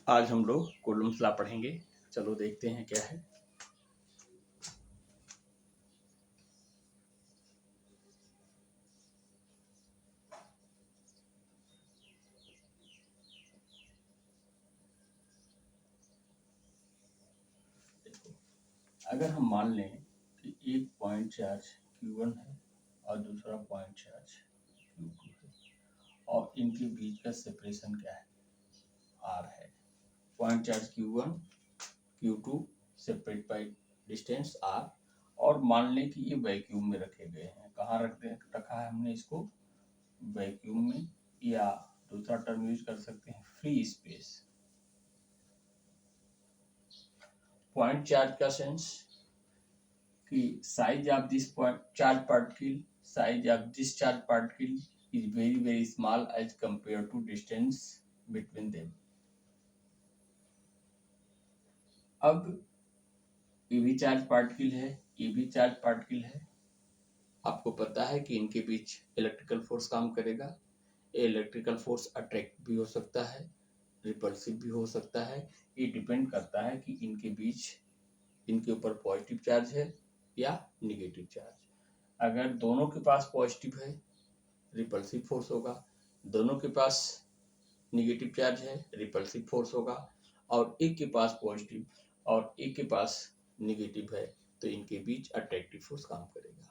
आज हम लोग कूलम्ब्स लॉ पढ़ेंगे। चलो देखते हैं क्या है। अगर हम मान लें कि एक पॉइंट चार्ज Q1 है और दूसरा पॉइंट चार्ज Q2 है और इनके बीच का सेपरेशन क्या है, R है। Point charge Q1 Q2 separate by distance R, और मान लें कि ये वैक्यूम में रखे गए हैं। कहाँ रखा है हमने इसको? वैक्यूम में, या दूसरा टर्म यूज कर सकते हैं फ्री स्पेस। पॉइंट चार्ज का सेंस कि size of this point charge particle, size of this charge particle is very very small as compared to distance between them. अब ये भी चार्ज पार्टिकल है, ये भी चार्ज पार्टिकल है। आपको पता है कि इनके बीच इलेक्ट्रिकल फोर्स काम करेगा। ये इलेक्ट्रिकल फोर्स अट्रैक्ट भी हो सकता है, रिपल्सिव भी हो सकता है। ये डिपेंड करता है कि इनके बीच, इनके ऊपर पॉजिटिव चार्ज है या निगेटिव चार्ज। अगर दोनों के पास पॉजिटिव है, रिपल्सिव फोर्स होगा। दोनों के पास निगेटिव चार्ज है, रिपल्सिव फोर्स होगा। और एक के पास पॉजिटिव और एक के पास निगेटिव है, तो इनके बीच अट्रैक्टिव फोर्स काम करेगा।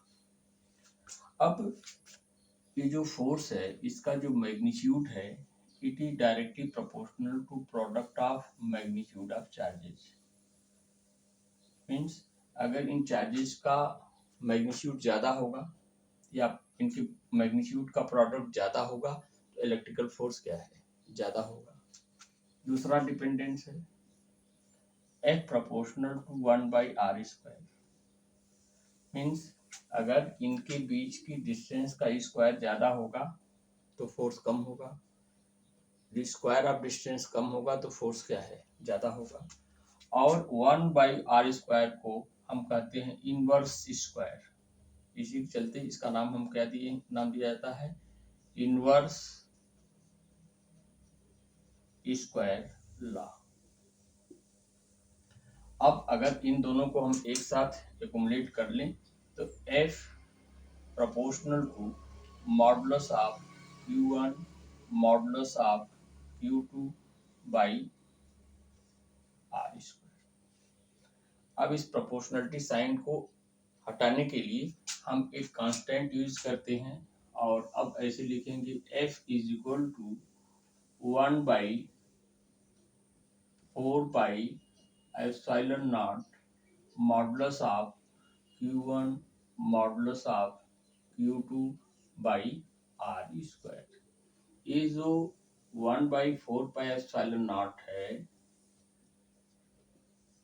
अब ये जो फोर्स है, इसका जो मैग्नीट्यूड है, it is directly proportional to product of magnitude of charges. Means अगर इन चार्जेस का मैग्नीट्यूड ज़्यादा होगा या इनके मैग्नीट्यूड का प्रोडक्ट ज़्यादा होगा, तो इलेक्ट्रिकल फोर्स क्या है, ज़्यादा होगा। दूसरा डिपेंडेंस है F proportional to 1/r²। Means अगर इनके बीच की डिस्टेंस का स्क्वायर ज़्यादा होगा तो फोर्स कम होगा, स्क्वायर ऑफ डिस्टेंस कम होगा तो फोर्स क्या है, ज़्यादा होगा। और 1/r² को हम कहते हैं इनवर्स स्क्वायर। इसी के चलते इसका नाम हम क्या नाम दिया जाता है, इनवर्स स्क्वायर लॉ। अब अगर इन दोनों को हम एक साथ एक्युमुलेट कर लें तो F proportional to modulus of Q1 modulus of Q2 by r²। अब इस प्रोपोर्शनलिटी साइन को हटाने के लिए हम एक कांस्टेंट यूज करते हैं, और अब ऐसे लिखेंगे F is equal to 1/4πε0 modulus of Q1 modulus of Q2 by r²। ये जो 1/4πε0 है,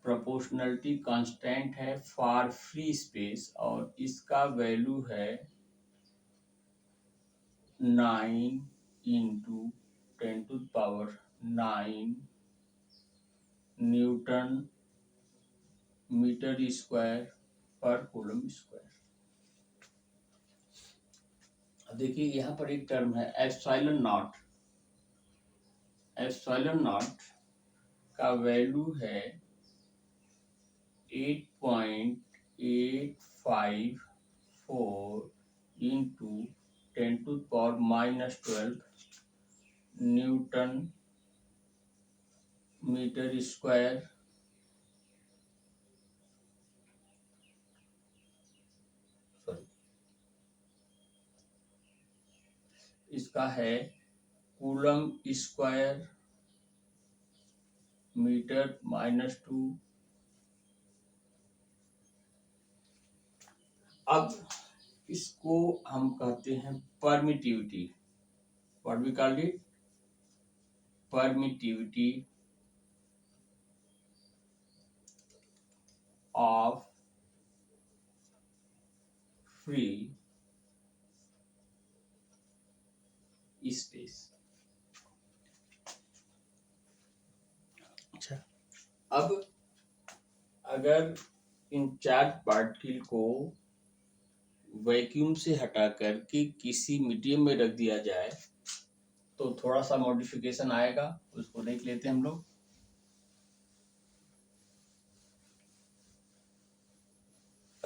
प्रोपोर्शनलिटी कांस्टेंट है फॉर फ्री स्पेस, और इसका वैल्यू है 9 × 10⁹ न्यूटन मीटर स्क्वायर पर कूलम स्क्वायर। देखिए यहाँ पर एक टर्म है एप्सिलॉन नॉट का वैल्यू है 8.854 × 10⁻12 न्यूटन मीटर स्क्वायर इसका है कूलम स्क्वायर मीटर -2। अब इसको हम कहते हैं permittivity. What we call it, permittivity of free space. अच्छा, अब अगर इन चार्ज पार्टिकल को वैक्यूम से हटा करके किसी मीडियम में रख दिया जाए तो थोड़ा सा मॉडिफिकेशन आएगा, उसको देख लेते हैं हम लोग।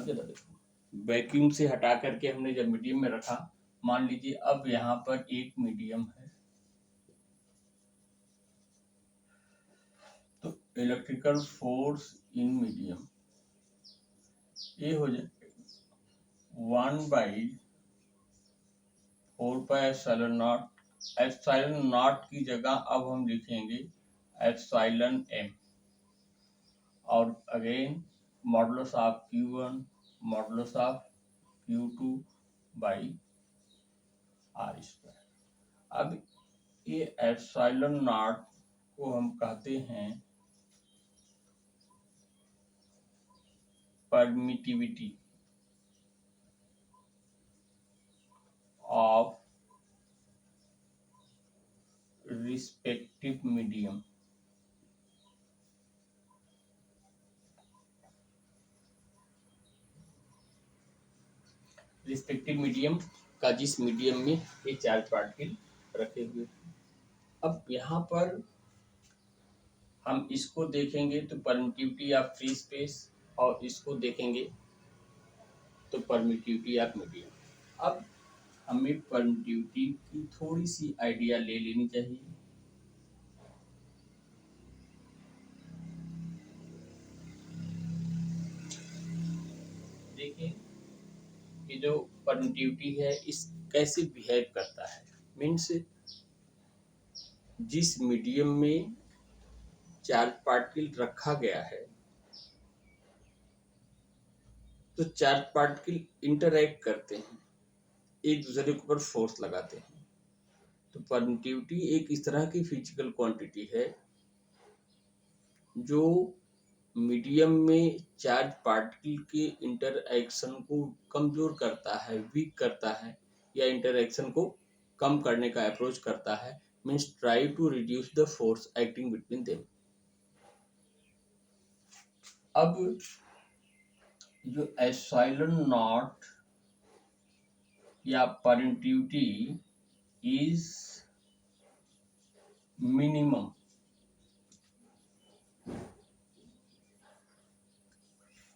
अब जरा देखो, वैक्यूम से हटा करके हमने जब मीडियम में रखा, मान लीजिए अब यहाँ पर एक मीडियम है, तो इलेक्ट्रिकल फोर्स इन मीडियम ये हो जाए 1/4πε0। एप्सिलॉन नॉट की जगह अब हम लिखेंगे एप्सिलॉन m, और again modulus of Q1 modulus of Q2 by r square. अब ये एप्सिलॉन नॉट को हम कहते हैं permittivity of respective medium. Respective medium का जिस मीडियम में ये चार्ज पार्टिकल रखे हुए। अब यहाँ पर हम इसको देखेंगे तो परमिटिविटी ऑफ फ्री स्पेस, और इसको देखेंगे तो परमिटिविटी ऑफ मीडियम। अब हमें परमिटिविटी की थोड़ी सी आइडिया ले लेनी चाहिए। देखिए ये जो परमिटिविटी है इस कैसे बिहेव करता है, मीन्स जिस मीडियम में चार्ज पार्टिकल रखा गया है तो चार्ज पार्टिकल इंटरैक्ट करते हैं, एक दूसरे के ऊपर फोर्स लगाते हैं। तो परमिटिविटी एक इस तरह की फिजिकल क्वांटिटी है जो मीडियम में चार्ज पार्टिकल के इंटरएक्शन को कमजोर करता है, वीक करता है, या इंटरएक्शन को कम करने का अप्रोच करता है, means try to reduce the force acting between them. अब जो एप्सिलॉन नॉट या permittivity is minimum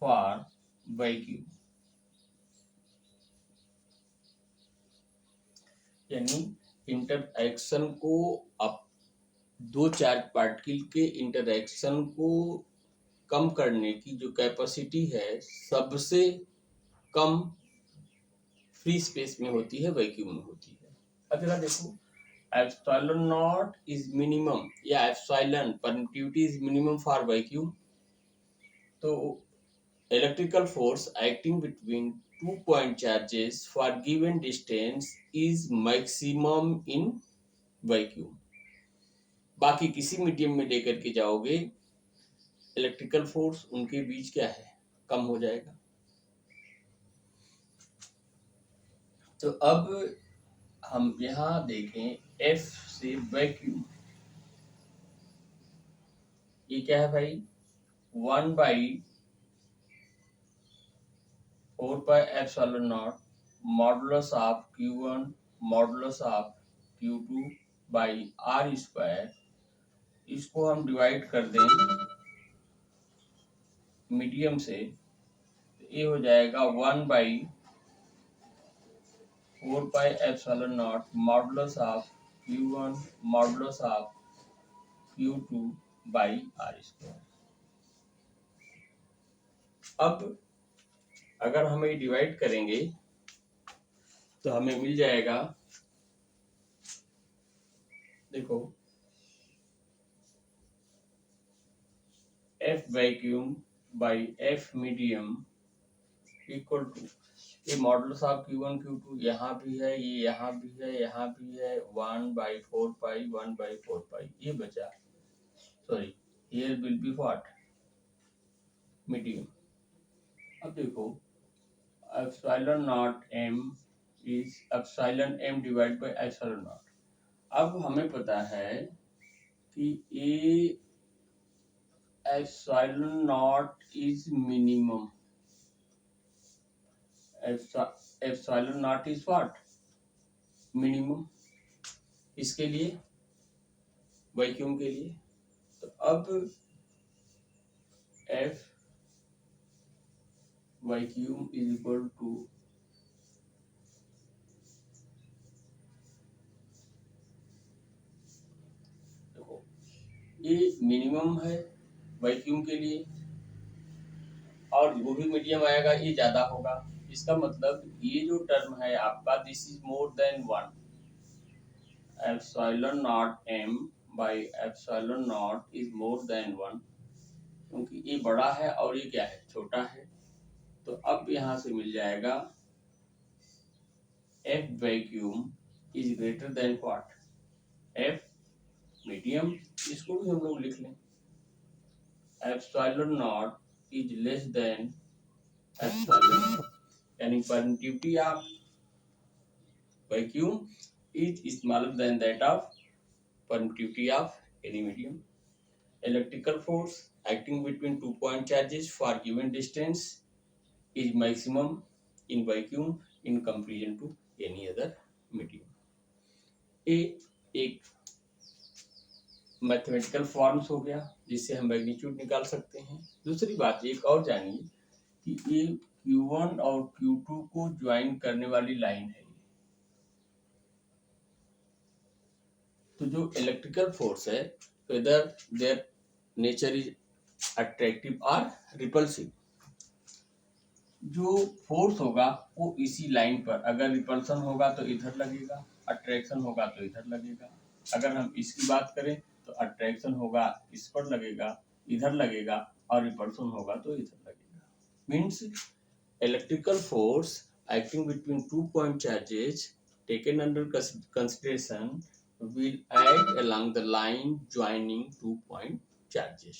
for vacuum, यानी इंटरएक्शन को अब दो चार्ज पार्टिकल के इंटरएक्शन को कम करने की जो कैपेसिटी है सबसे कम फ्री स्पेस में होती है, वैक्यूम में होती है। अब जरा देखो, एप्सिलॉन नॉट इज मिनिमम या epsilon permittivity is minimum for vacuum, तो electrical force acting between 2 point charges for given distance is maximum in vacuum। बाकी किसी मीडियम में लेकर के जाओगे इलेक्ट्रिकल फोर्स उनके बीच क्या है, कम हो जाएगा। तो अब हम यहाँ देखें F से वैक्यूम, ये क्या है भाई, 1/4πε0 modulus of Q1 modulus of Q2 by r square. इसको हम डिवाइड कर दें मीडियम से, तो ये हो जाएगा 1/4πε0 modulus of Q1 modulus of Q2 by r square. अब अगर हम ये डिवाइड करेंगे तो हमें मिल जाएगा, देखो F vacuum by F medium equal to, ये मॉडुलस ऑफ Q1 Q2 यहाँ भी है, ये यहाँ भी है, यहाँ भी है, 1/4π 1/4π ये बचा, sorry here will be what, medium. अब देखो epsilon not m is epsilon m divide by epsilon not. अब हमें पता है कि ये epsilon naught is minimum, epsilon naught is what, minimum, इसके लिए वैक्यूम के लिए। तो अब F vacuum is equal to देखो ये मिनिमम है वैक्यूम के लिए और जो भी मीडियम आएगा ये ज्यादा होगा। इसका मतलब ये जो टर्म है आपका this is more than one. Epsilon not m by epsilon naught is more than one, क्योंकि ये बड़ा है और ये क्या है छोटा है। तो अब यहाँ से मिल जाएगा f vacuum is greater than what, f medium. इसको भी हम लोग लिख लें epsilon naught is less than epsilon, यानी permittivity of vacuum is smaller than that of permittivity of any medium. Electrical force acting between 2 point charges for given distance is maximum in vacuum in comparison to any other medium. ये एक mathematical forms हो गया जिससे हम magnitude निकाल सकते हैं। दूसरी बात एक और जानिए कि ये Q1 और Q2 को ज्वाइन करने वाली लाइन है। तो जो इलेक्ट्रिकल फोर्स है whether their nature is attractive और रिपल्सिव, जो फोर्स होगा वो इसी लाइन पर, अगर रिपल्सन होगा तो इधर लगेगा, अट्रैक्शन होगा तो इधर लगेगा। अगर हम इसकी बात करें तो अट्रैक्शन होगा इस पर लगेगा, इधर लगेगा, और रिपल्सन होगा तो इधर लगेगा। Means electrical force acting between 2 point charges taken under consideration will act along the line joining 2 point charges।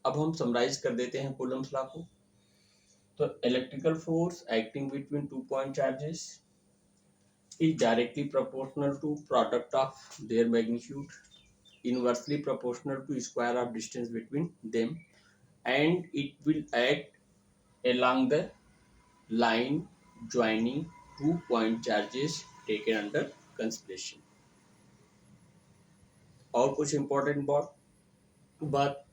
अब हम समराइज कर देते हैं कूलम्स लॉ को। तो electrical force acting between 2 point charges is directly proportional to product of their magnitude, inversely proportional to square of distance between them, and it will act along the line joining 2 point charges taken under consideration। और कुछ important बात,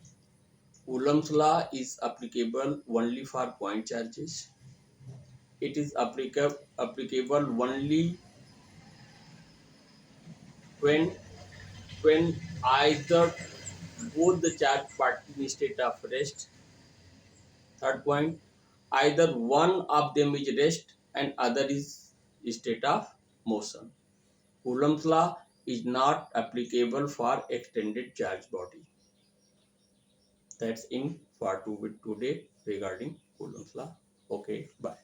Coulomb's law is applicable only for point charges। It is applicable only when either both the charge particles in state of rest, third point, either one of them is rest and other is state of motion। Coulomb's law is not applicable for extended charge body। That's in for today regarding Coulomb's law। Okay, bye।